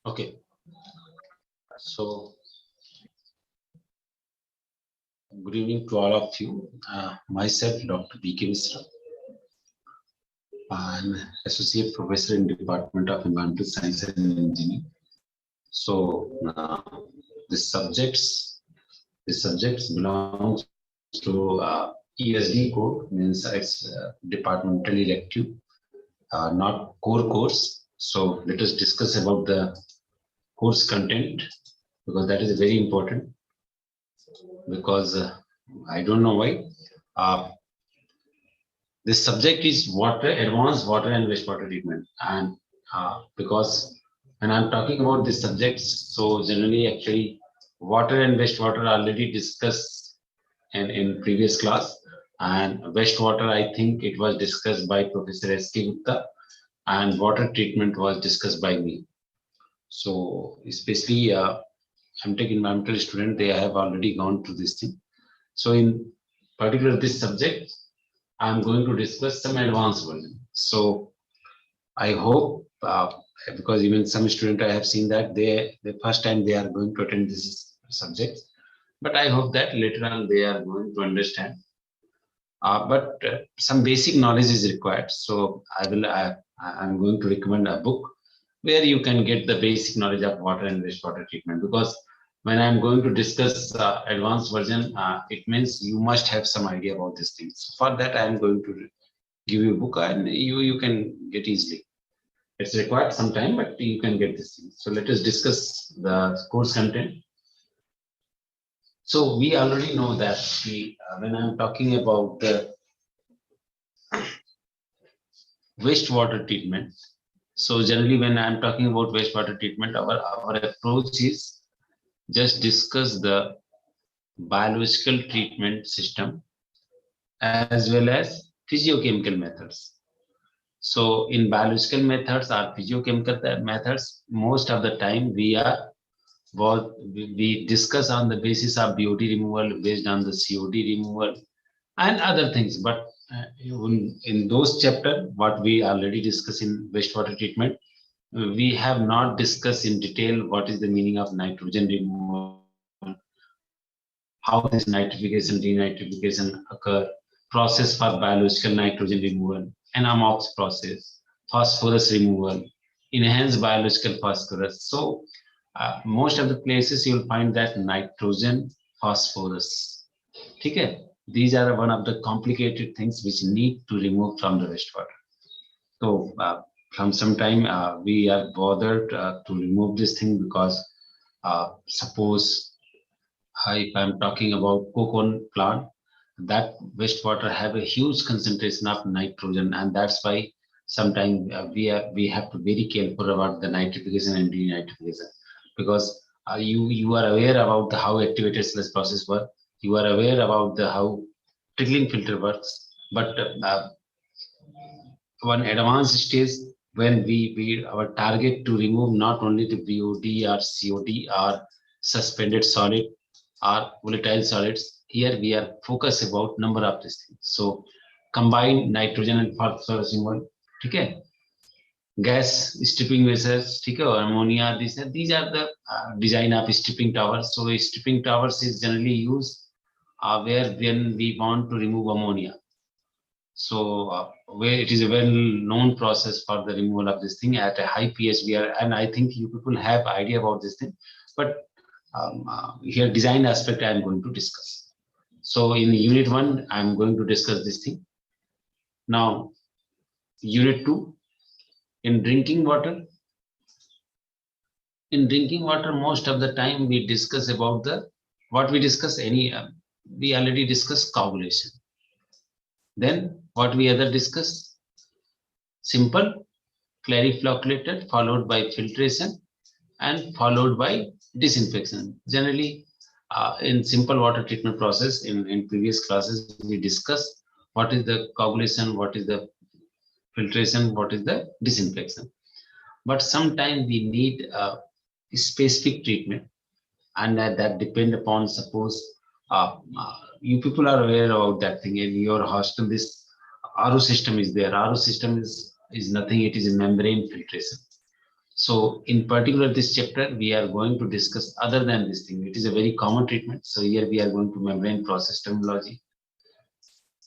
Okay, so good evening to all of you. Myself, Dr. B.K. Misra. I'm Associate Professor in Department of Environmental Science and Engineering. So the subjects, the subjects belongs to ESD code, means it's departmental elective, not core course. So let us discuss about the course content because that is very important. Because I don't know why. Uh, this subject is water, advanced water and wastewater treatment, and because when I'm talking about this subjects, so generally actually water and wastewater are already discussed in previous class, and wastewater I think it was discussed by Professor S.K. Gupta, and water treatment was discussed by me. So especially I'm taking environmental student, they have already gone through this thing. So in particular this subject, I'm going to discuss some advanced version. So I hope because even some student I have seen that they the first time they are going to attend this subject, but I hope that later on they are going to understand. But some basic knowledge is required. So I'm going to recommend a book where you can get the basic knowledge of water and wastewater treatment, because when I'm going to discuss advanced version, it means you must have some idea about these things. For that, I'm going to give you a book and you can get easily. It's required some time, but you can get this thing. So let us discuss the course content. So we already know that when I'm talking about the wastewater treatment, so generally when I'm talking about wastewater treatment, our approach is just discuss the biological treatment system as well as physiochemical methods. So in biological methods or physiochemical methods, most of the time we discuss on the basis of BOD removal based on the COD removal and other things. But in those chapter, what we already discussed in wastewater treatment, we have not discussed in detail what is the meaning of nitrogen removal, how this nitrification, denitrification occur, process for biological nitrogen removal, NMOX process, phosphorus removal, enhanced biological phosphorus. So most of the places you'll find that nitrogen, phosphorus. Okay? These are one of the complicated things which need to remove from the wastewater. So from some time we are bothered to remove this thing because suppose if I'm talking about coconut plant, that wastewater have a huge concentration of nitrogen, and that's why sometimes we have to be very careful about the nitrification and denitrification, because you are aware about the how activated sludge process work, you are aware about the how trickling filter works, but one advanced stage when we our target to remove not only the BOD or COD or suspended solid or volatile solids. Here we are focused about number of these things. So combined nitrogen and phosphorus removal, okay? Gas stripping vessels, okay, or ammonia. These are the design of stripping towers. So stripping towers is generally used where when we want to remove ammonia. So where it is a well-known process for the removal of this thing at a high pH. And I think you people have idea about this thing, but here design aspect I am going to discuss. So in unit 1, I am going to discuss this thing. Now, unit 2, in drinking water. In drinking water, most of the time we discuss about what we discuss we already discussed coagulation. Then what we other discuss? Simple, clariflocculated, followed by filtration, and followed by disinfection. Generally, in simple water treatment process, in previous classes, we discussed what is the coagulation, what is the filtration, what is the disinfection. But sometimes we need specific treatment, and that depend upon, suppose you people are aware about that thing in your hostel. This RO system is there. RO system is nothing. It is a membrane filtration. So in particular, this chapter, we are going to discuss other than this thing. It is a very common treatment. So here we are going to membrane process terminology,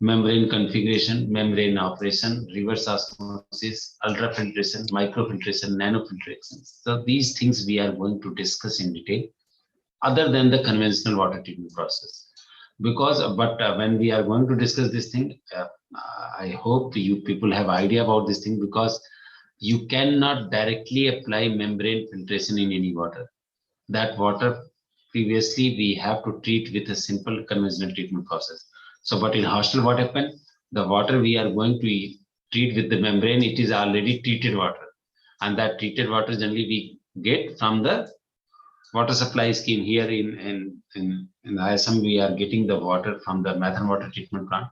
membrane configuration, membrane operation, reverse osmosis, ultrafiltration, microfiltration, nanofiltration. So these things we are going to discuss in detail other than the conventional water treatment process. Because, when we are going to discuss this thing, I hope you people have idea about this thing, because you cannot directly apply membrane filtration in any water. That water previously we have to treat with a simple conventional treatment process. So, but in hostel, what happened? The water we are going to treat with the membrane, it is already treated water, and that treated water generally we get from the water supply scheme. Here in ISM, we are getting the water from the methane water treatment plant.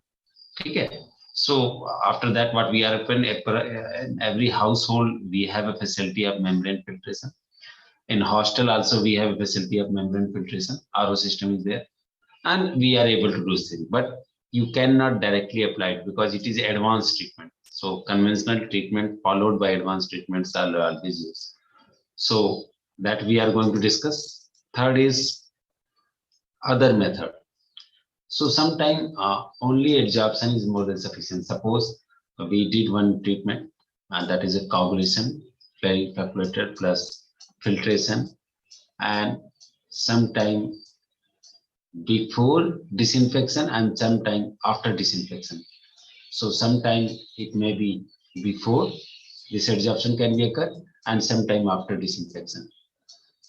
Okay. So after that, what we are open, in every household we have a facility of membrane filtration. In hostel also we have a facility of membrane filtration. RO system is there, and we are able to do things. But you cannot directly apply it because it is advanced treatment. So conventional treatment followed by advanced treatments are always used. So that we are going to discuss. Third is other method. So sometimes only absorption is more than sufficient. Suppose we did one treatment, and that is a coagulation, calculated plus filtration, and sometime before disinfection and sometime after disinfection. So sometime it may be before this adsorption can be occurred, and sometime after disinfection.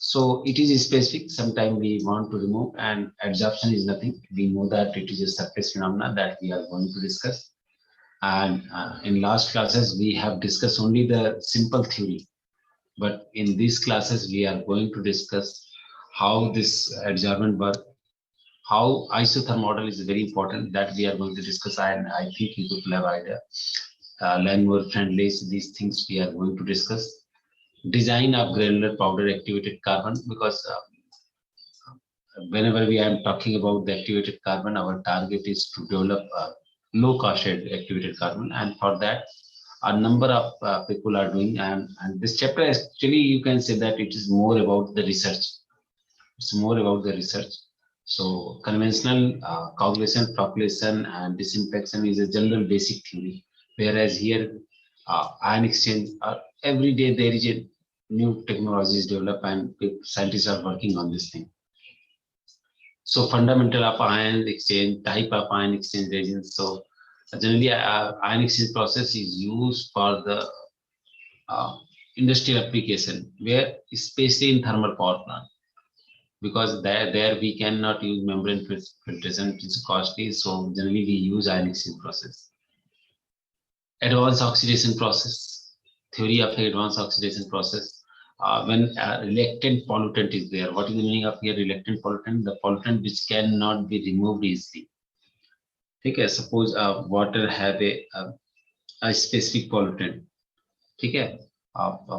So it is specific. Sometimes we want to remove, and adsorption is nothing. We know that it is a surface phenomena that we are going to discuss. And in last classes, we have discussed only the simple theory. But in these classes, we are going to discuss how this adsorbent work, how isotherm model is very important, that we are going to discuss. And I think you people have idea. Landmark friendly, these things we are going to discuss. Design of granular powder activated carbon, because whenever we are talking about the activated carbon, our target is to develop low cost activated carbon, and for that a number of people are doing, and this chapter actually you can say that it is more about the research. It's more about the research. So conventional coagulation, flocculation, and disinfection is a general basic theory, whereas here ion exchange, every day there is a new technologies develop, and scientists are working on this thing. So fundamental of ion exchange, type of ion exchange reagents. So generally ion exchange process is used for the industrial application, where especially in thermal power plant, because there we cannot use membrane filtration, it is costly. So generally we use ion exchange process. Advanced oxidation process, theory of advanced oxidation process. When reluctant pollutant is there, what is the meaning of here reluctant pollutant? The pollutant which cannot be removed easily. Okay, suppose water have a specific pollutant. Okay,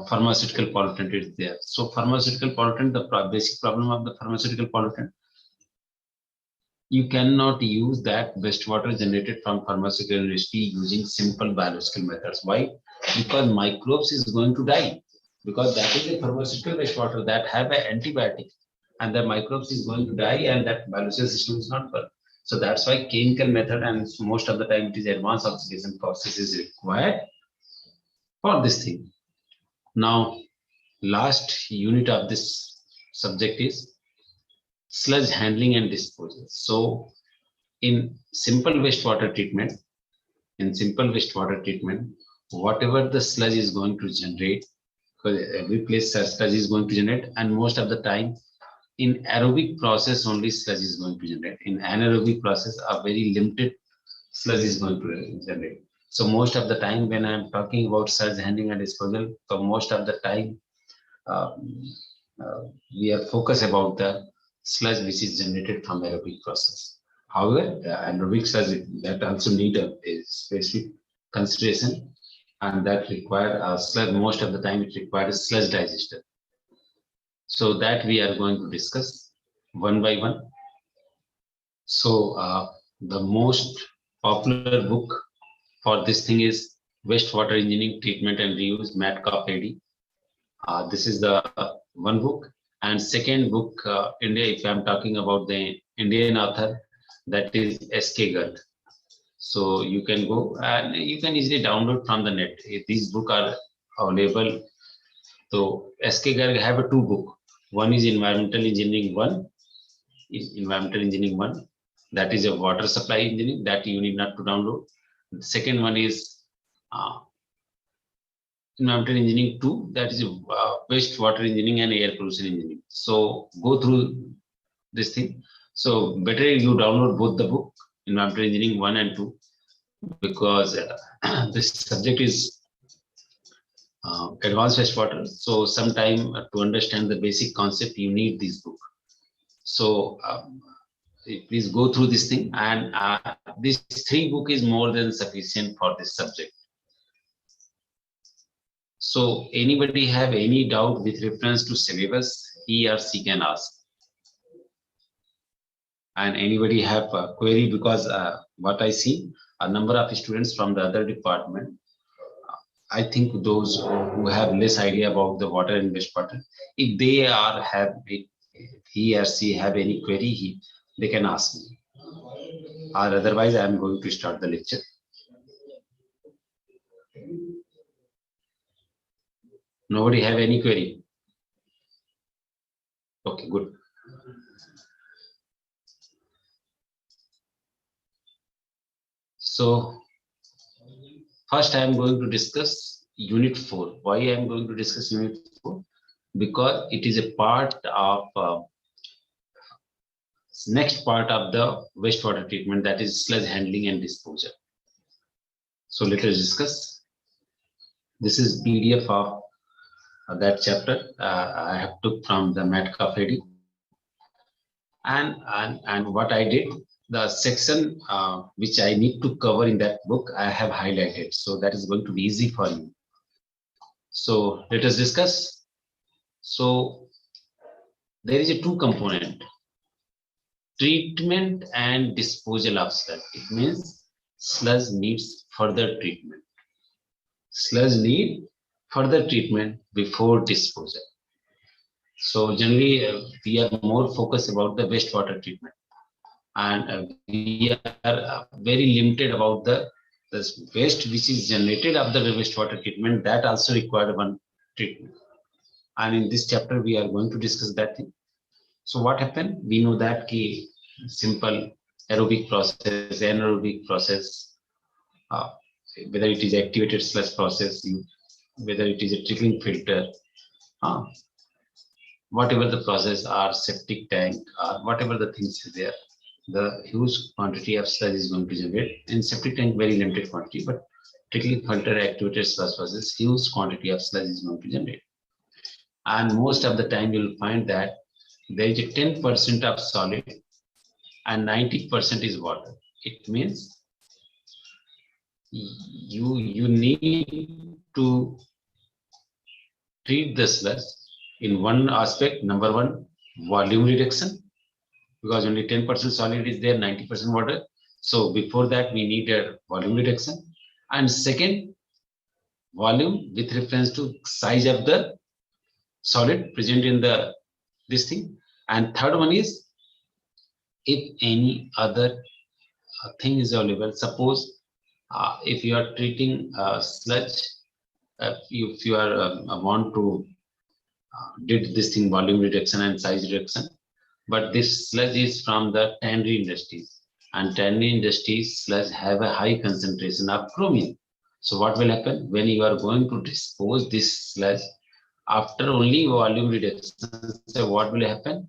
pharmaceutical pollutant is there. So pharmaceutical pollutant, the basic problem of the pharmaceutical pollutant, you cannot use that wastewater generated from pharmaceutical industry using simple biological methods. Why? Because microbes is going to die, because that is a pharmaceutical wastewater that have an antibiotic, and the microbes is going to die, and that biological system is not work. So that's why chemical method, and most of the time it is advanced oxidation process is required for this thing. Now, last unit of this subject is sludge handling and disposal. So in simple wastewater treatment, whatever the sludge is going to generate, because every place sludge is going to generate, and most of the time in aerobic process only sludge is going to generate. In anaerobic process, a very limited sludge is going to generate. So most of the time when I'm talking about sludge handling and disposal, so most of the time we are focused about the sludge which is generated from aerobic process. However, anaerobic sludge that also need a specific consideration, and that require a sludge. Most of the time it requires a sludge digester. So that we are going to discuss one by one. So the most popular book for this thing is Wastewater Engineering Treatment and Reuse, Metcalfe AD. This is the one book. And second book, India, if I'm talking about the Indian author, that is S.K. Garg. So you can go and you can easily download from the net. These books are available. So S.K. Garg have a two book. One is Environmental Engineering 1, Environmental Engineering 1. That is a water supply engineering that you need not to download. The second one is Environmental Engineering 2, that is wastewater engineering and air pollution engineering. So go through this thing. So better you download both the book, Environmental Engineering 1 and 2, because this subject is advanced wastewater. So sometime to understand the basic concept, you need this book. So please go through this thing, and this three book is more than sufficient for this subject. So anybody have any doubt with reference to syllabus, he or she can ask. And anybody have a query, because what I see, a number of students from the other department, I think those who have less idea about the water and wastewater, if they are have, if he or she have any query, they can ask me. Or otherwise, I am going to start the lecture. Nobody have any query? Okay, good. So first I am going to discuss unit 4. Why I am going to discuss unit 4? Because it is a part of next part of the wastewater treatment, that is sludge handling and disposal. So let us discuss. This is PDF of that chapter I have took from the Metcalfe. And what I did, the section which I need to cover in that book, I have highlighted. So that is going to be easy for you. So let us discuss. So there is a two component, treatment and disposal of sludge. It means sludge needs further treatment. Sludge need further treatment before disposal. So generally we are more focused about the wastewater treatment, and we are very limited about the waste which is generated after the wastewater treatment, that also required one treatment. And in this chapter we are going to discuss that thing. So what happened? We know that key simple aerobic process, anaerobic process, whether it is activated sludge process, whether it is a trickling filter, whatever the process, or septic tank, or whatever the things is there, the huge quantity of sludge is going to generate. In septic tank, very limited quantity, but trickling filter, activated sludge process, huge quantity of sludge is going to generate. And most of the time you'll find that there is a 10% of solid and 90% is water. It means you need to treat the sludge in one aspect. Number one, volume reduction, because only 10% solid is there, 90% water. So before that we need a volume reduction. And second, volume with reference to size of the solid present in the this thing. And third one is, if any other thing is available, suppose if you are treating sludge, if you are want to did this thing, volume reduction and size reduction, but this sludge is from the tannery industries, and tannery industries sludge have a high concentration of chromium. So what will happen when you are going to dispose this sludge after only volume reduction? So what will happen?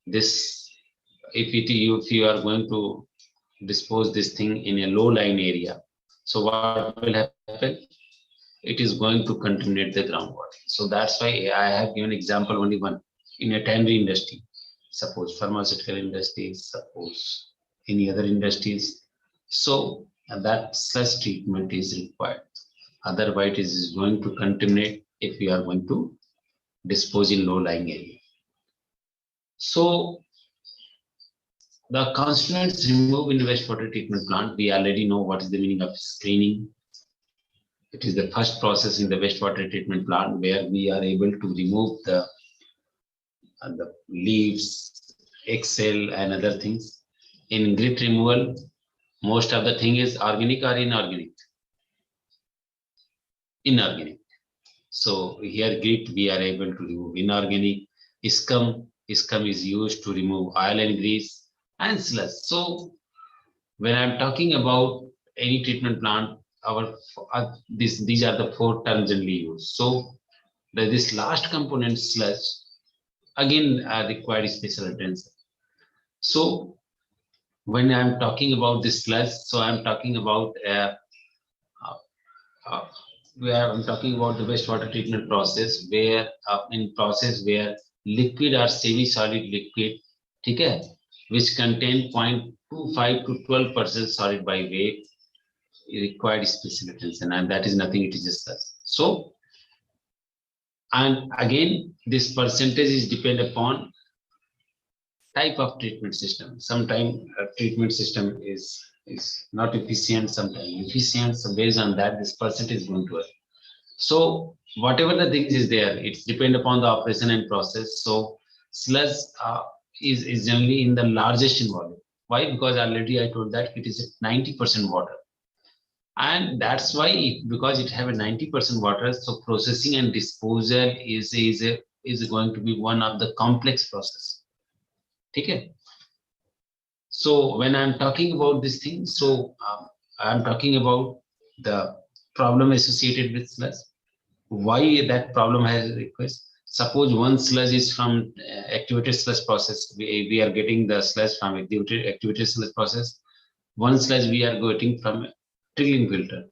This, if you are going to dispose this thing in a low lying area, so what will happen? It is going to contaminate the groundwater. So that's why I have given example only one, in a tannery industry. Suppose pharmaceutical industries, suppose any other industries. So that sludge treatment is required. Otherwise, it is going to contaminate if we are going to dispose in low lying area. So the constituents removed in wastewater treatment plant, we already know what is the meaning of screening, It is the first process in the wastewater treatment plant where we are able to remove the leaves, excel, and other things. In grit removal, most of the thing is organic or inorganic. Inorganic. So here grit we are able to remove inorganic. Scum is used to remove oil and grease and sludge. So when I'm talking about any treatment plant, our these are the four terms generally used. So this last component sludge again required special attention. So when I'm talking about this sludge, so I'm talking about uh, where I'm talking about the wastewater treatment process, where where liquid or semi-solid liquid, okay, which contain 0.25 to 12% solid by weight, required special attention, and that is nothing, it is just sludge. So, and again, this percentage is depend upon type of treatment system. Sometimes treatment system is not efficient, sometimes efficient. So based on that, this percentage is going to work. So whatever the things is there, it's depend upon the operation and process. So sludge is generally in the largest in volume. Why? Because already I told that it is at 90% water. And that's why, because it have a 90% water, so processing and disposal is going to be one of the complex process. Okay. So when I'm talking about this thing, so I'm talking about the problem associated with sludge. Why that problem has request? Suppose one sludge is from activated sludge process. We are getting the sludge from activated sludge process. One sludge we are getting from trickling filter.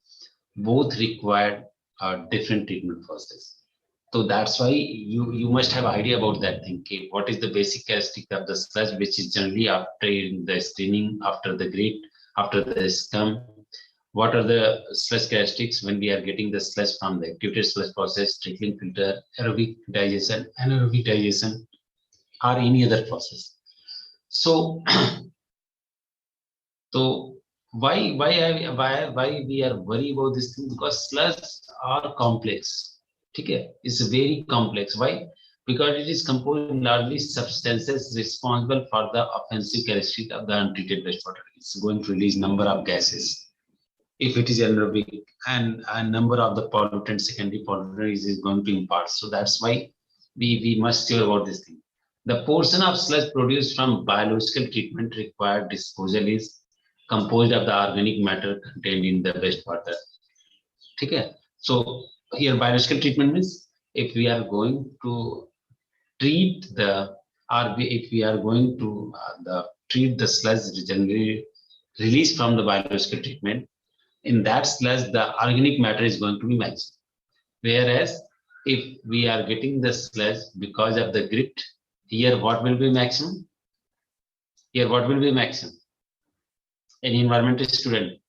Both require a different treatment process. So that's why you must have idea about that thing. Okay, what is the basic characteristic of the sludge, which is generally after the screening, after the grit, after the scum. What are the sludge characteristics when we are getting the sludge from the activated sludge process, trickling filter, aerobic digestion, anaerobic digestion, or any other process? So, so why we are worried about this thing? Because sludge are complex. Okay, it's very complex. Why? Because it is composed largely substances responsible for the offensive characteristic of the untreated wastewater. It's going to release number of gases. If it is anaerobic, and a number of the pollutants, secondary pollutants is going to impart. So that's why we must sure about this thing. The portion of sludge produced from biological treatment required disposal is composed of the organic matter contained in the wastewater. Okay. So here biological treatment means if we are going to treat the if we are going to treat the sludge generally released from the biological treatment, in that sludge the organic matter is going to be maximum. Whereas if we are getting the sludge because of the grit, here what will be maximum? Here what will be maximum? Any environmental student?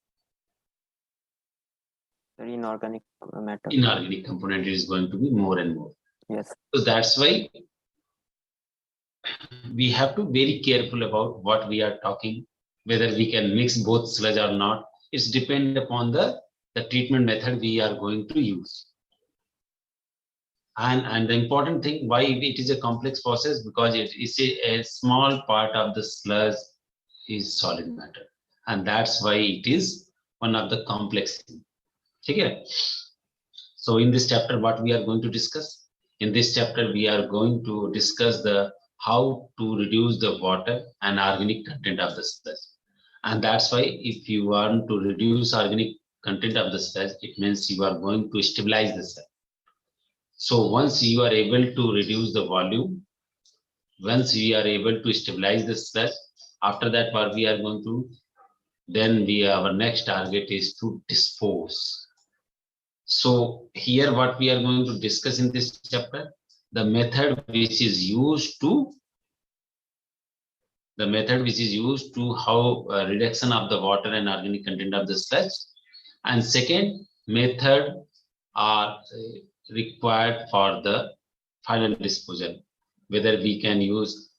Inorganic matter. Inorganic component is going to be more and more. Yes. So that's why we have to be very careful about what we are talking, whether we can mix both sludge or not. It's depend upon the treatment method we are going to use. And the important thing, why it is a complex process, because it is a small part of the sludge is solid matter. And that's why it is one of the complex things. Okay. So in this chapter, what we are going to discuss? In this chapter, we are going to discuss the how to reduce the water and organic content of the sludge. And that's why if you want to reduce organic content of the sludge, it means you are going to stabilize the sludge. So once you are able to reduce the volume, once we are able to stabilize the sludge, after that what we are going to, then our next target is to dispose. So here what we are going to discuss in this chapter, the method which is used to how reduction of the water and organic content of the sludge, and second method are required for the final disposal. Whether we can use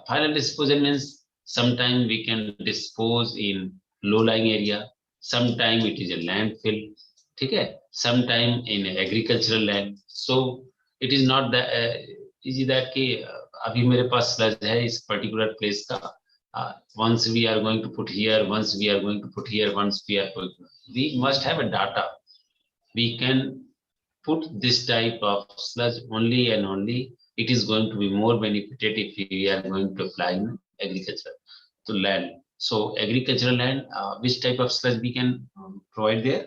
final disposal means sometime we can dispose in low-lying area, sometime it is a landfill, ठीक है, sometime in agricultural land. So it is not that easy that कि अभी मेरे पास sludge है इस particular place का, once we are going to put here, once we are going to put here, once we must have a data. We can put this type of sludge only and only it is going to be more benefited if we are going to apply in agriculture to land. So agricultural land, which type of sludge we can provide there?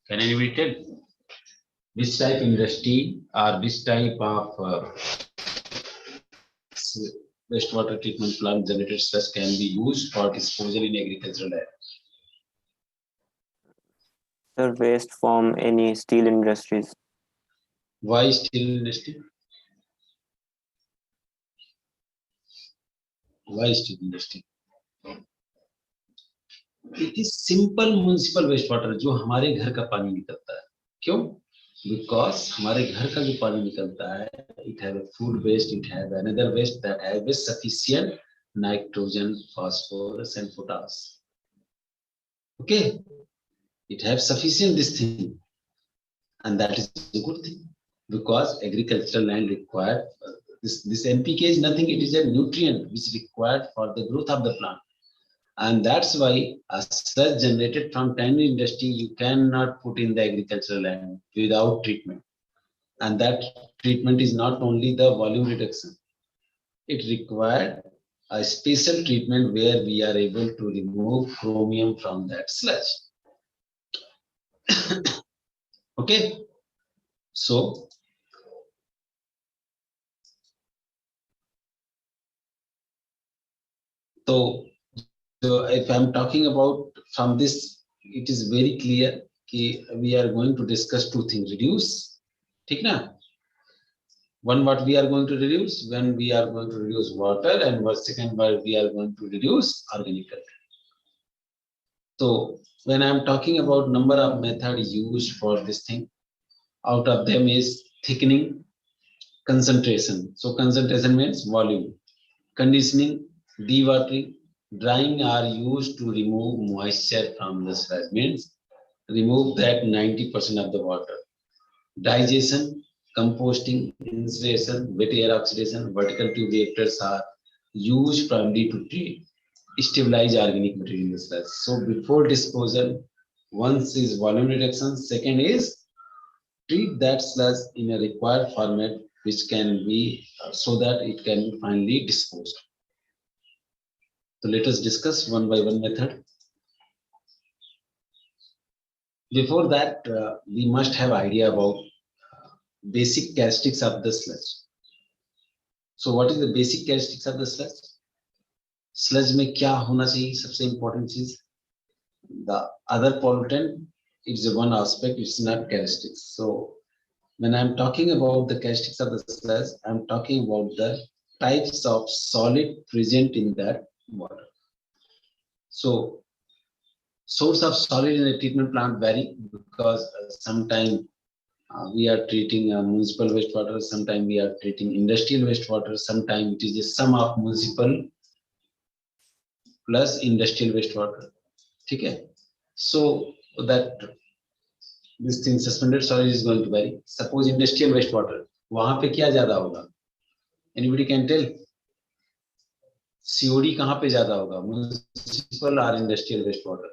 Can anybody tell? Which type industry or which type of wastewater treatment plant generated sludge can be used for disposal in agricultural land? Sir, waste from any steel industries. Why steel industry? Why steel industry? It is simple municipal wastewater जो हमारे घर का पानी निकलता है. क्यों? Because हमारे घर का जो पानी निकलता है, it have a food waste, it have another waste that have a sufficient nitrogen, phosphorus and potash. Okay, it have sufficient this thing, and that is a good thing because agricultural land required this NPK is nothing. It is a nutrient which is required for the growth of the plant. And that's why a sludge generated from tiny industry you cannot put in the agricultural land without treatment. And that treatment is not only the volume reduction. It required a special treatment where we are able to remove chromium from that sludge. Okay. So if I'm talking about from this, it is very clear that we are going to discuss two things. Reduce, ठीक ना? One, what we are going to reduce, when we are going to reduce water, and second, where we are going to reduce organic content. So when I'm talking about number of methods used for this thing, out of them is thickening, concentration. So concentration means volume, conditioning, dewatering, drying are used to remove moisture from the sludge, means remove that 90% of the water. Digestion, composting, insulation, wet air oxidation, vertical tube reactors are used primarily to treat stabilize organic material in the sludge. So before disposal, once is volume reduction, second is treat that sludge in a required format which can be so that it can be finally disposed. So let us discuss one by one method. Before that, we must have idea about basic characteristics of the sludge. So what is the basic characteristics of the sludge? Sludge में क्या होना चाहिए? सबसे important चीज. The other pollutant is one aspect, it's not characteristics. So when I'm talking about the characteristics of the sludge, I'm talking about the types of solid present in that water. So source of solid in a treatment plant vary because sometimes we are treating municipal wastewater, sometimes we are treating industrial wastewater, sometimes it is a sum of municipal plus industrial wastewater. Okay, so that this thing suspended solid is going to vary. Suppose industrial wastewater, वहां पे क्या ज्यादा होगा? Anybody can tell? COD कहाँ पे ज्यादा होगा? Municipal or industrial wastewater?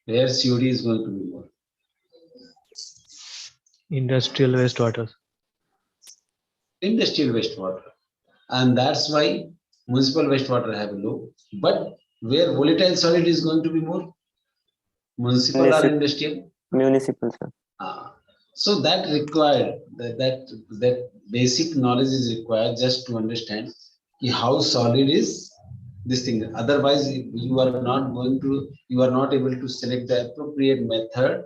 Where COD is going to be more? Industrial wastewater. Industrial wastewater, and that's why municipal wastewater have low. But where volatile solid is going to be more? Municipal or industrial? Municipal, sir. So that required that basic knowledge is required just to understand how solid is this thing. Otherwise, you are not able to select the appropriate method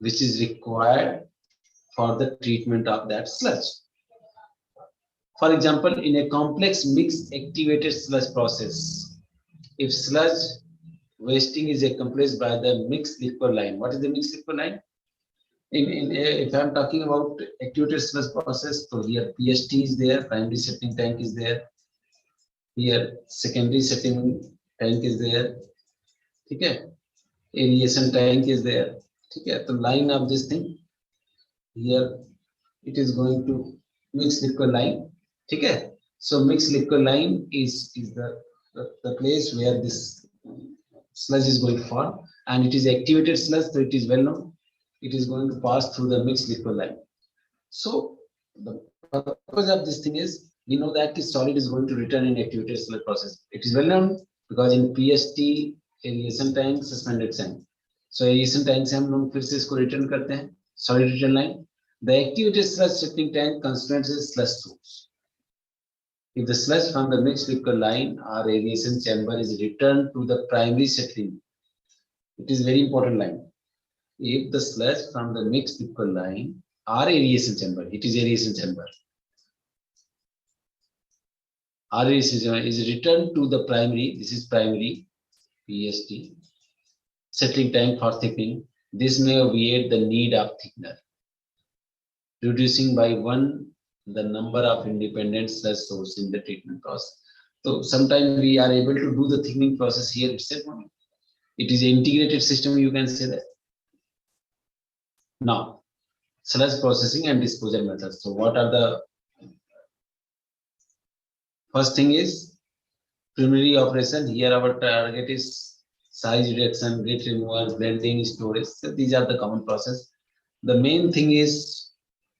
which is required for the treatment of that sludge. For example, in a complex mixed activated sludge process, if sludge wasting is accomplished by the mixed liquid line, what is the mixed liquid line? If I'm talking about activated sludge process, so here PST is there, primary septic tank is there, Here secondary settling tank is there. Okay. Aeration tank is there. Okay. The line of this thing here, it is going to mixed liquid line. Okay. So mixed liquid line is the place where this sludge is going to fall, and it is activated sludge, so it is well known. It is going to pass through the mixed liquid line. So the purpose of this thing is, we know that the solid is going to return in activated sludge process. It is well known because in PST aeration tank suspended tank. So aeration tank से हम लोग फिर से इसको return करते हैं solid return line. The activated sludge shifting tank constrains the sludge source. If the sludge from the mixed liquid line or aeration chamber is returned to the primary settling, it is very important line. If the sludge from the mixed liquid line or aeration chamber, it is aeration chamber, or is returned to the primary, this is primary PST settling tank for thickening, this may obviate the need of thickener, reducing by 1 the number of independent sludge source in the treatment process. So sometimes we are able to do the thickening process here itself. It is an integrated system, you can say that. Now, sludge processing and disposal methods. So what are the first thing is preliminary operation. Here our target is size reduction, grit removal, blending, storage. So these are the common process. The main thing is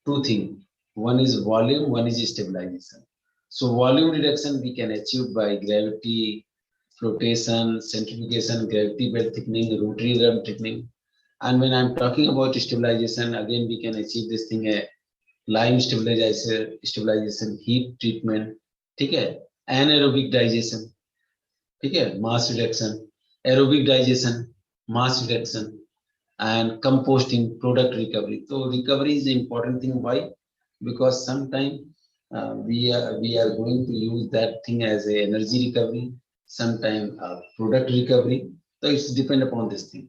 two things. One is volume, one is stabilization. So volume reduction we can achieve by gravity, flotation, centrifugation, gravity belt thickening, rotary drum thickening. And when I'm talking about stabilization, again we can achieve this thing, a lime stabilization, heat treatment, ठीक है, anaerobic digestion, ठीक है, mass reduction, aerobic digestion, mass reduction, and composting, product recovery. So recovery is the important thing. Why? Because sometimes we are going to use that thing as a energy recovery, sometimes product recovery. So it's depend upon this thing.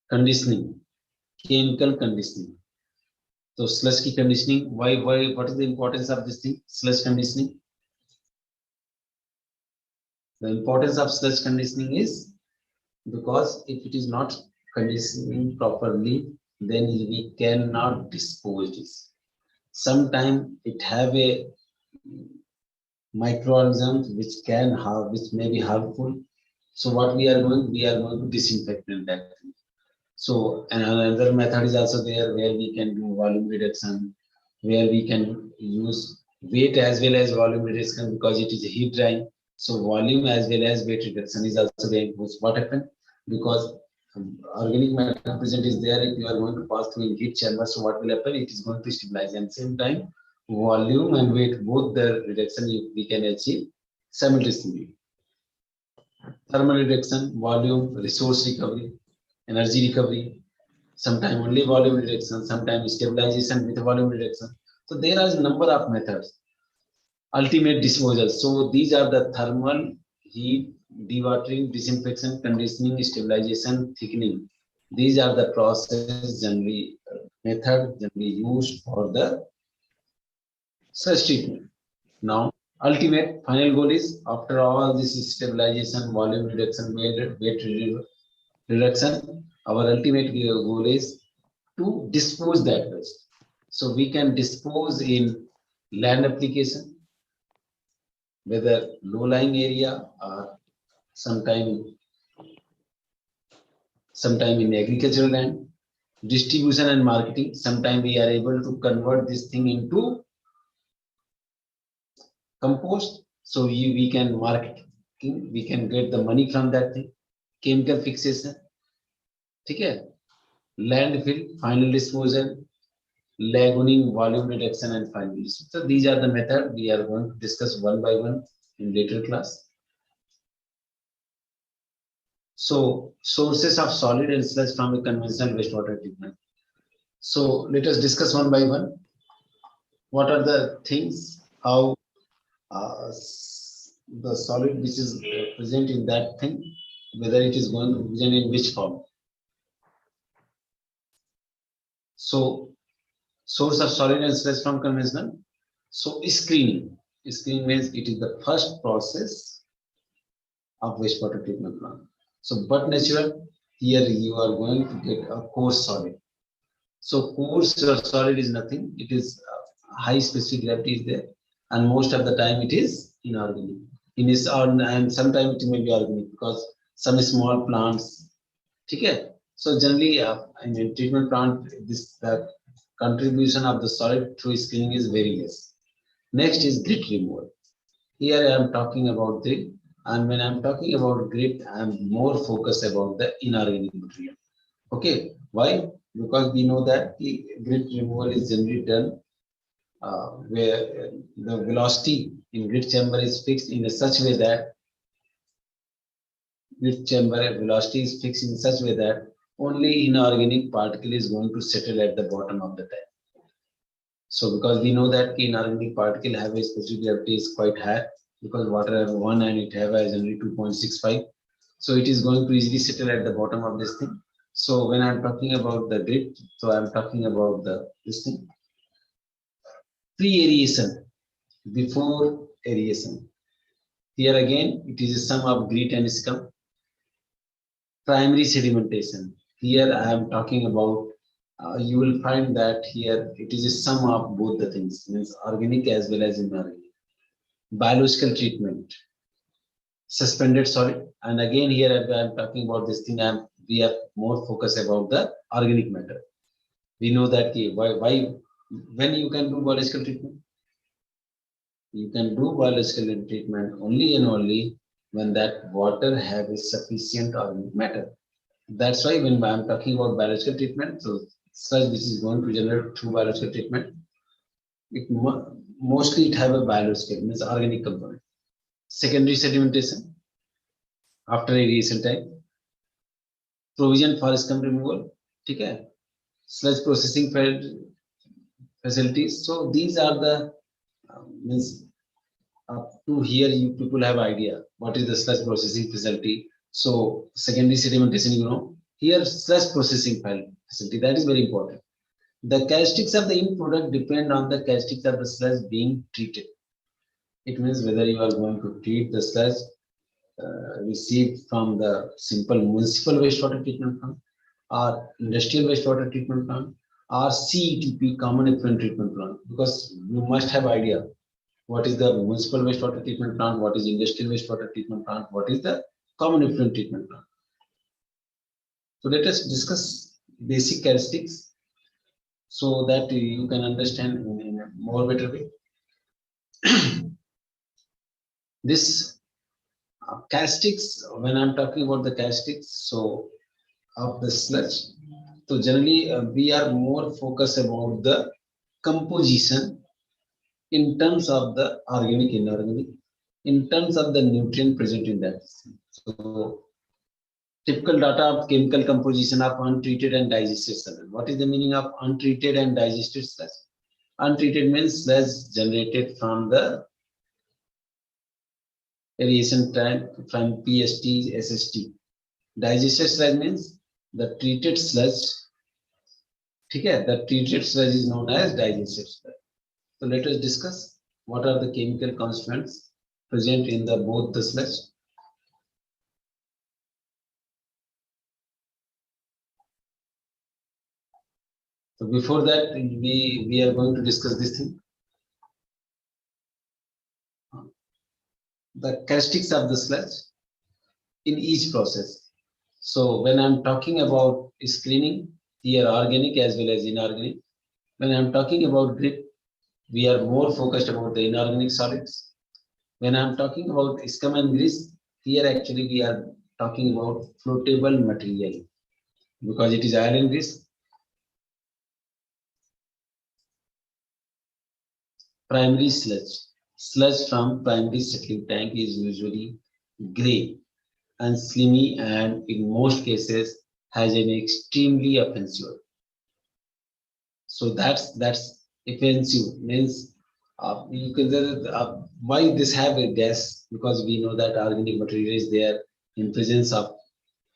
Conditioning, chemical conditioning. So sludge की conditioning. Why? What is the importance of this thing? Sludge conditioning. The importance of sludge conditioning is because if it is not conditioning properly, then we cannot dispose this. Sometimes it have a microorganisms which may be harmful. So what we are going to disinfect that. So another method is also there where we can do volume reduction, where we can use weight as well as volume reduction because it is a heat drying. So volume as well as weight reduction is also very important. What happens? Because organic matter present is there, if you are going to pass through in heat chamber, so what will happen? It is going to stabilize, and same time volume and weight, both the reduction we can achieve simultaneously. Thermal reduction, volume, resource recovery, energy recovery, sometimes only volume reduction, sometimes stabilization with volume reduction. So there are a number of methods. Ultimate disposal. So these are the thermal, heat, dewatering, disinfection, conditioning, stabilization, thickening. These are the process generally method generally used for the such treatment. Now, ultimate final goal is, after all this stabilization, volume reduction, weight reduction, our ultimate goal is to dispose that waste. So we can dispose in land application, whether low-lying area or sometime in agricultural land, distribution and marketing. Sometime we are able to convert this thing into compost, so we can market, we can get the money from that thing. Chemical fixation, okay, landfill, final disposal, lagooning, volume reduction, and final. So these are the methods we are going to discuss one by one in later class. So sources of solid and sludge from a conventional wastewater treatment. So let us discuss one by one. What are the things, how the solid which is present in that thing, whether it is going to present in which form. So Source of solid and sludge from conventional. So screening. Screening means it is the first process of wastewater treatment plant. So, but natural, here you are going to get a coarse solid. So coarse or solid is nothing. It is high specific gravity is there, and most of the time it is inorganic. And sometimes it may be organic because some small plants. Okay. So generally, in treatment plant, the contribution of the solid through screening is very less. Next is grit removal. Here I am talking about grit, and when I am talking about grit, I am more focused about the inorganic material. Okay, why? Because we know that the grit removal is generally done where the velocity in grit chamber is fixed in such way that grit chamber velocity is fixed in such way that only inorganic particle is going to settle at the bottom of the tank. So because we know that inorganic particle have a specific gravity is quite high because water have 1 and it have as only 2.65. So it is going to easily settle at the bottom of this thing. So when I'm talking about the grit, so I'm talking about this thing. Pre-aeration, before aeration. Here again, it is a sum of grit and scum. Primary sedimentation. Here I am talking about, you will find that here it is a sum of both the things, means organic as well as inorganic. Biological treatment, suspended solid, and again here I am talking about this thing. We are more focused about the organic matter. We know that why when you can do biological treatment, you can do biological treatment only and only when that water have a sufficient organic matter. That's why when I'm talking about biological treatment, so such which is going to generate through biological treatment, it mostly it have a biological, means organic component. Secondary sedimentation after aeration time, provision for scum removal, okay, sludge processing facilities. So these are the means up to here you people have idea what is the sludge processing facility. So secondary sedimentation, you know, here sludge processing facility, that is very important. The characteristics of the end product depend on the characteristics of the sludge being treated. It means whether you are going to treat the sludge received from the simple municipal wastewater treatment plant or industrial wastewater treatment plant or CETP, common effluent treatment plant, because you must have idea what is the municipal wastewater treatment plant, what is industrial wastewater treatment plant, what is the common effluent treatment plant. So let us discuss basic characteristics so that you can understand in a more better way. This characteristics, when I'm talking about the characteristics, so of the sludge, so generally we are more focused about the composition in terms of the organic, inorganic, in terms of the nutrient present in that. So typical data of chemical composition of untreated and digested sludge. What is the meaning of untreated and digested sludge? Untreated means sludge generated from the aeration tank from PST, SST. Digested sludge means the treated sludge. Okay, the treated sludge is known as digested sludge. So let us discuss what are the chemical constituents present in the both the sludge. So before that, we are going to discuss this thing. The characteristics of the sludge in each process. So when I'm talking about screening, here organic as well as inorganic. When I'm talking about grit, we are more focused about the inorganic solids. When I'm talking about scum and grease, here actually we are talking about floatable material because it is oil and grease. Primary sludge. Sludge from primary settling tank is usually gray and slimy and in most cases has an extremely offensive. So that's offensive means you can why this have a gas, because we know that organic material is there in presence of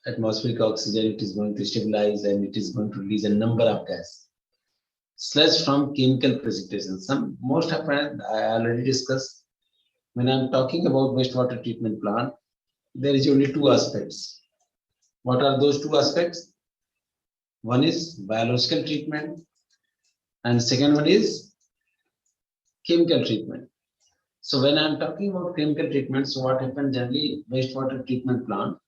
atmospheric oxygen, it is going to stabilize and it is going to release a number of gas. sludge from chemical precipitation. Some most of it I already discussed. When I'm talking about wastewater treatment plant, there is only two aspects. What are those two aspects? One is biological treatment, and second one is chemical treatment. So when I'm talking about chemical treatment, so what happened generally, wastewater treatment plant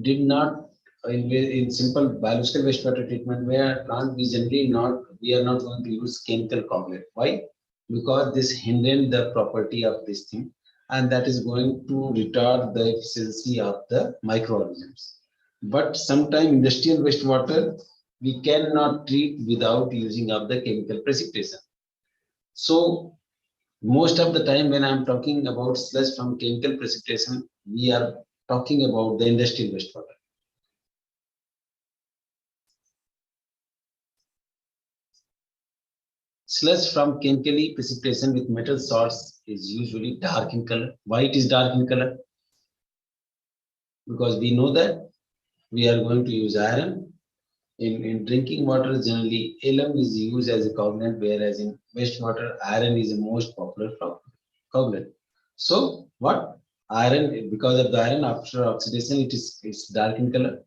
did not in simple biological wastewater treatment where plant we are not going to use chemical coagulate. Why? Because this hinders the property of this thing, and that is going to retard the efficiency of the microorganisms. But sometimes industrial wastewater we cannot treat without using of the chemical precipitation. So most of the time when I'm talking about sludge from chemical precipitation, we are talking about the industrial wastewater. Sludge from chemically precipitation with metal salts is usually dark in color. Why it is dark in color? Because we know that we are going to use iron. In drinking water, generally alum is used as a coagulant, whereas in wastewater, iron is the most popular coagulant. So what? Iron, because of the iron, after oxidation, it's dark in color.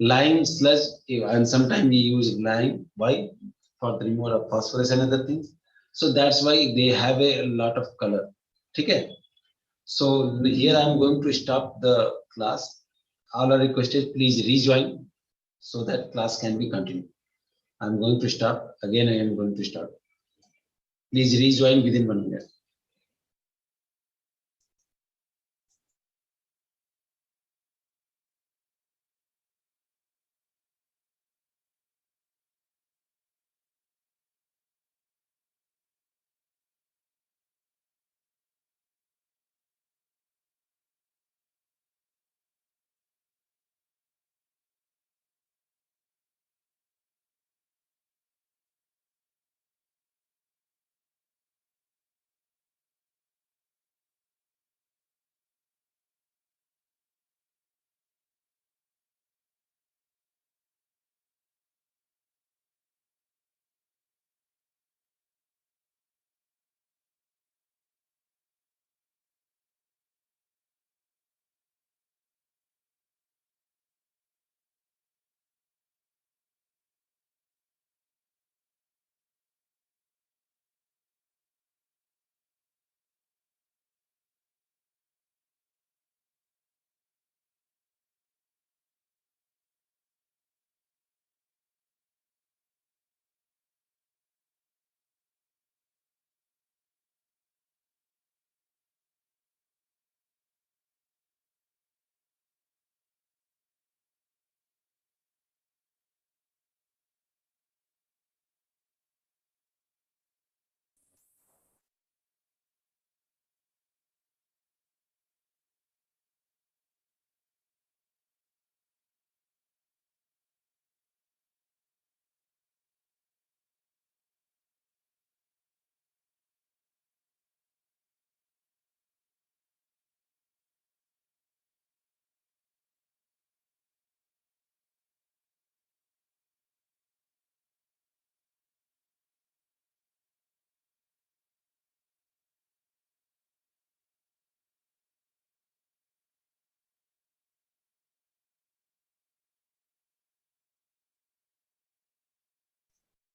Lime sludge, and sometimes we use lime. Why? For the removal of phosphorus and other things. So that's why they have a lot of color. Okay. So here I'm going to stop the class. All are requested, please rejoin so that class can be continued. I'm going to stop. Again, I am going to start. Please rejoin within 1 minute.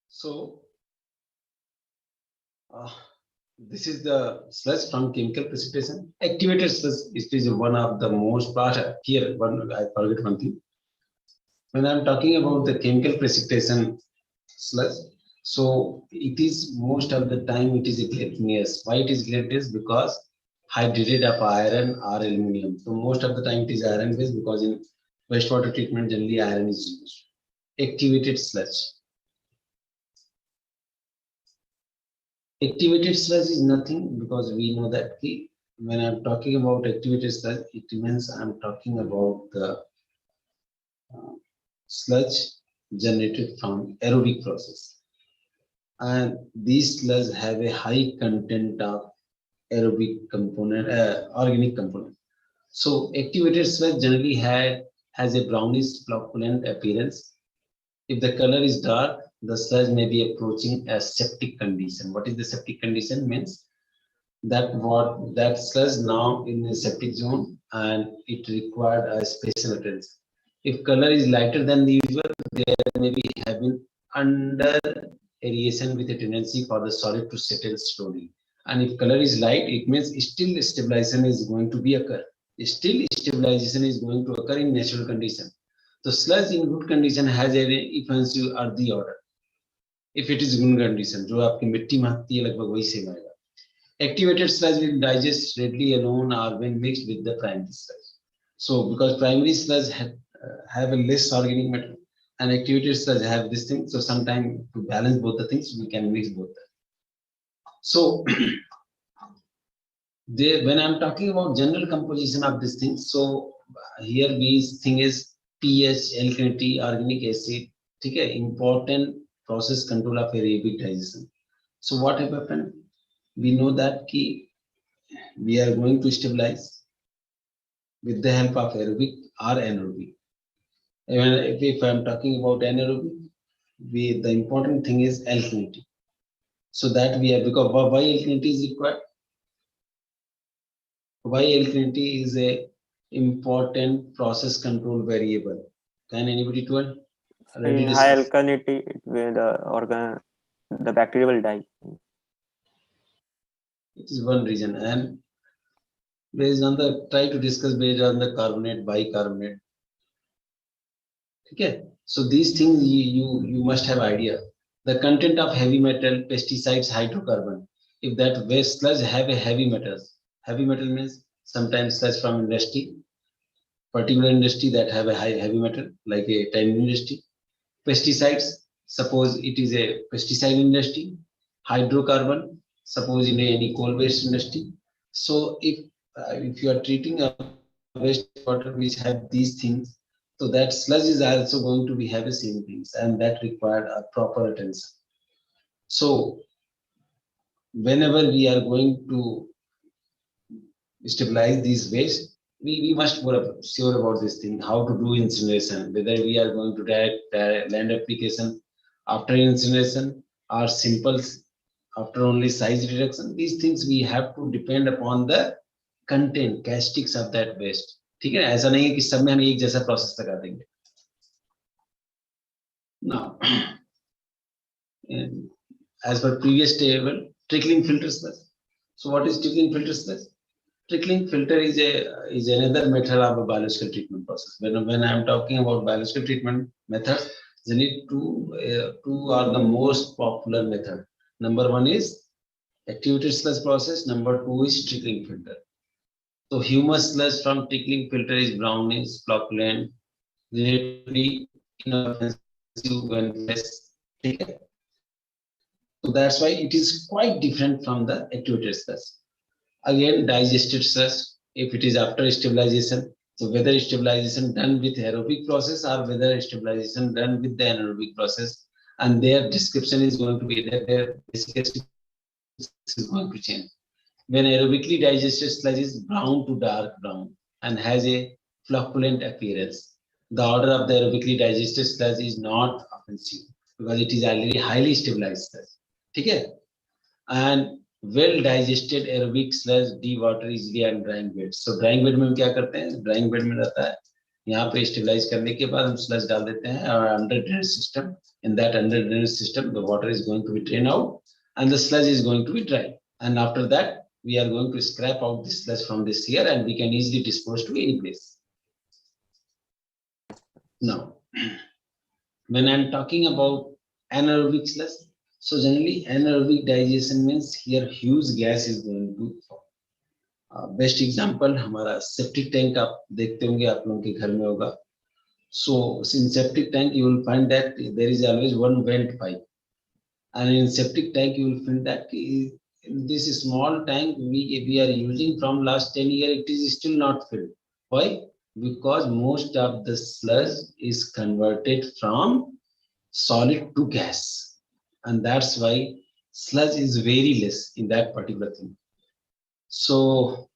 So this is the sludge from chemical precipitation. Activated sludge is one of the most part here. I forget one thing. When I'm talking about the chemical precipitation sludge, so it is most of the time it is gelatinous. Why it is gelatinous? Because hydrated of iron or aluminum. So most of the time it is iron based because in wastewater treatment generally iron is used. Activated sludge. Activated sludge is nothing because we know that when I'm talking about activated sludge, it means I'm talking about the sludge generated from aerobic process. And these sludge have a high content of aerobic component, organic component. So activated sludge generally has a brownish flocculent appearance. If the color is dark, the sludge may be approaching a septic condition. What is the septic condition? Means that sludge now in the septic zone and it required a special attention. If color is lighter than the usual, there may be having under aeration with a tendency for the solid to settle slowly. And if color is light, it means still stabilization is going to be occur. Still stabilization is going to occur in natural condition. So sludge in good condition has a effusive earthy order. If it is good condition, जो आपकी मिट्टी में आती है लगभग वही same आएगा. Activated sludge will digest readily alone or when mixed with the primary sludge. So because primary sludge have a less organic matter and activated sludge have this thing, so sometimes to balance both the things we can mix both them. So when I'm talking about general composition of this thing, so here this thing is pH, alkalinity, organic acid, okay, important process control of aerobic digestion. So what have happened? We know that we are going to stabilize with the help of aerobic or anaerobic. Even if I'm talking about anaerobic, the important thing is alkalinity. So that we have, because why alkalinity is required? Why alkalinity is a important process control variable? Can anybody tell? High alkalinity, the bacteria will die. It is one reason, and based on the try to discuss based on the carbonate, bicarbonate. Okay, so these things you must have idea. The content of heavy metal, pesticides, hydrocarbon. If that waste sludge have a heavy metals, heavy metal means sometimes sludge from industry, particular industry that have a high heavy metal like a time industry. Pesticides, suppose it is a pesticide industry. Hydrocarbon, suppose in any coal-based industry. So if you are treating a wastewater which have these things, so that sludge is also going to be have the same things, and that required a proper attention. So whenever we are going to stabilize these waste, we must be sure about this thing, how to do incineration, whether we are going to direct land application after incineration or simple after only size reduction. These things we have to depend upon the content, castics of that waste. ठीक है, ऐसा नहीं है कि सब में हम एक जैसा प्रोसेस लगा देंगे. Now, as per previous table, trickling filter sludge. So what is trickling filter sludge? Trickling filter is another method of a biological treatment process. When I am talking about biological treatment methods, there need two are the most popular method. Number one is activated sludge process. Number two is trickling filter. So humus sludge from trickling filter is brownish, flocculent, relatively inoffensive when less. Okay. So that's why it is quite different from the activated sludge. Again, digested sludge, if it is after stabilization, so whether stabilization done with aerobic process or whether stabilization done with the anaerobic process, and their description is going to be there, their basic is going to change. When aerobically digested sludge is brown to dark brown and has a flocculent appearance, the order of the aerobically digested sludge is not offensive because it is already highly stabilized sludge. Okay? And well digested aerobic sludge dewater easily and drying bed. So drying bed में हम क्या करते हैं? Drying bed में रहता है, यहाँ पे stabilize करने के बाद हम sludge डाल देते हैं और under drainage system. In that under drainage system, the water is going to be drained out and the sludge is going to be dry. And after that, we are going to scrape out this sludge from this here and we can easily dispose to any place. Now, when I'm talking about anaerobic sludge, so generally anaerobic digestion means here huge gas is going to form. Best example हमारा septic tank आप देखते होंगे, आप लोगों के घर में होगा. So in septic tank you will find that there is always one vent pipe, and in septic tank you will find that in this small tank we are using from last 10 years, it is still not filled. Why? Because most of the sludge is converted from solid to gas, and that's why sludge is very less in that particular thing. So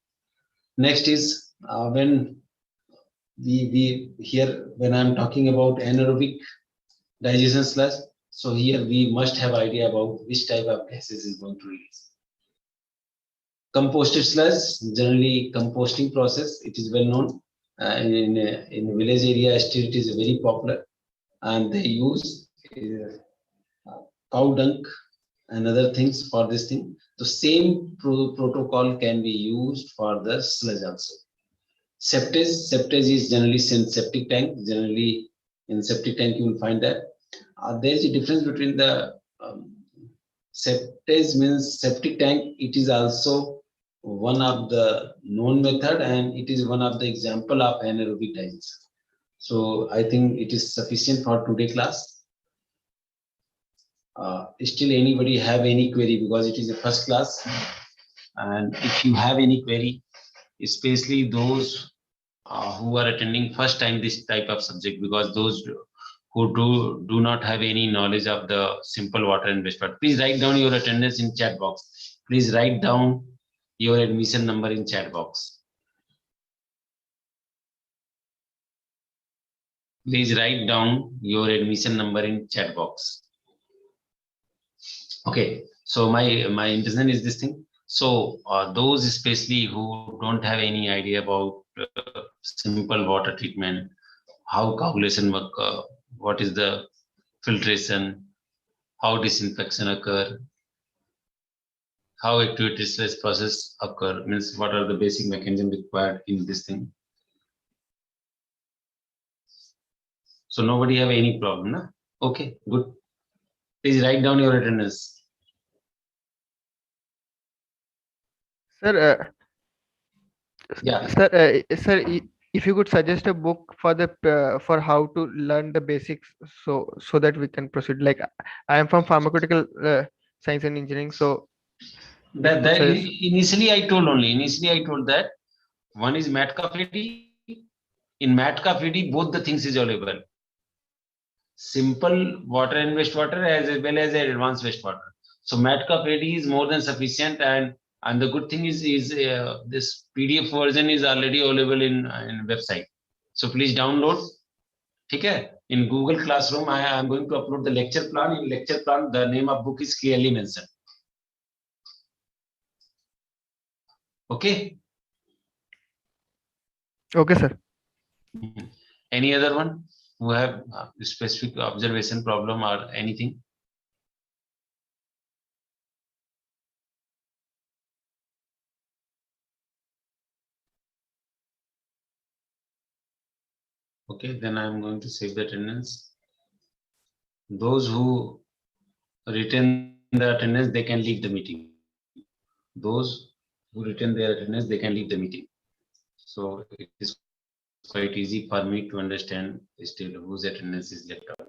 next is when we here when I'm talking about anaerobic digestion sludge. So here we must have idea about which type of gases is going to release. Composted sludge, generally composting process, it is well known. In village area, still it is very popular, and they use cow dung and other things for this thing. The same protocol can be used for the sludge also. Septage is generally in septic tank. Generally in septic tank you will find that there is a difference between the septage means septic tank. It is also one of the known method, and it is one of the example of anaerobic digestion. So I think it is sufficient for today class. Still anybody have any query, because it is a first class, and if you have any query, especially those who are attending first time this type of subject, because those who do not have any knowledge of the simple water and wastewater, please write down your attendance in chat box. Please write down your admission number in chat box. Please write down your admission number in chat box. Okay, so my intention is this thing. So those especially who don't have any idea about simple water treatment, how coagulation work, what is the filtration, how disinfection occur, how activity stress process occur, means what are the basic mechanisms required in this thing. So nobody have any problem, na? Okay, good. Please write down your attendance. Sir, Yeah. Sir, if you could suggest a book for the for how to learn the basics, so that we can proceed. Like I am from pharmaceutical science and engineering, so That initially I told that one is MATCAFED. In MATCAFED, both the things is available. Simple water and wastewater as well as advanced wastewater. So MATCAFED is more than sufficient, and the good thing is this PDF version is already available in website. So please download. Okay. In Google Classroom, I am going to upload the lecture plan. In lecture plan, the name of book is clearly mentioned. Okay. Okay, sir. Any other one who have specific observation problem or anything? Okay, then I am going to save the attendance. Those who retain the attendance, they can leave the meeting. Those who retain their attendance, they can leave the meeting. So it is quite easy for me to understand still whose attendance is left out.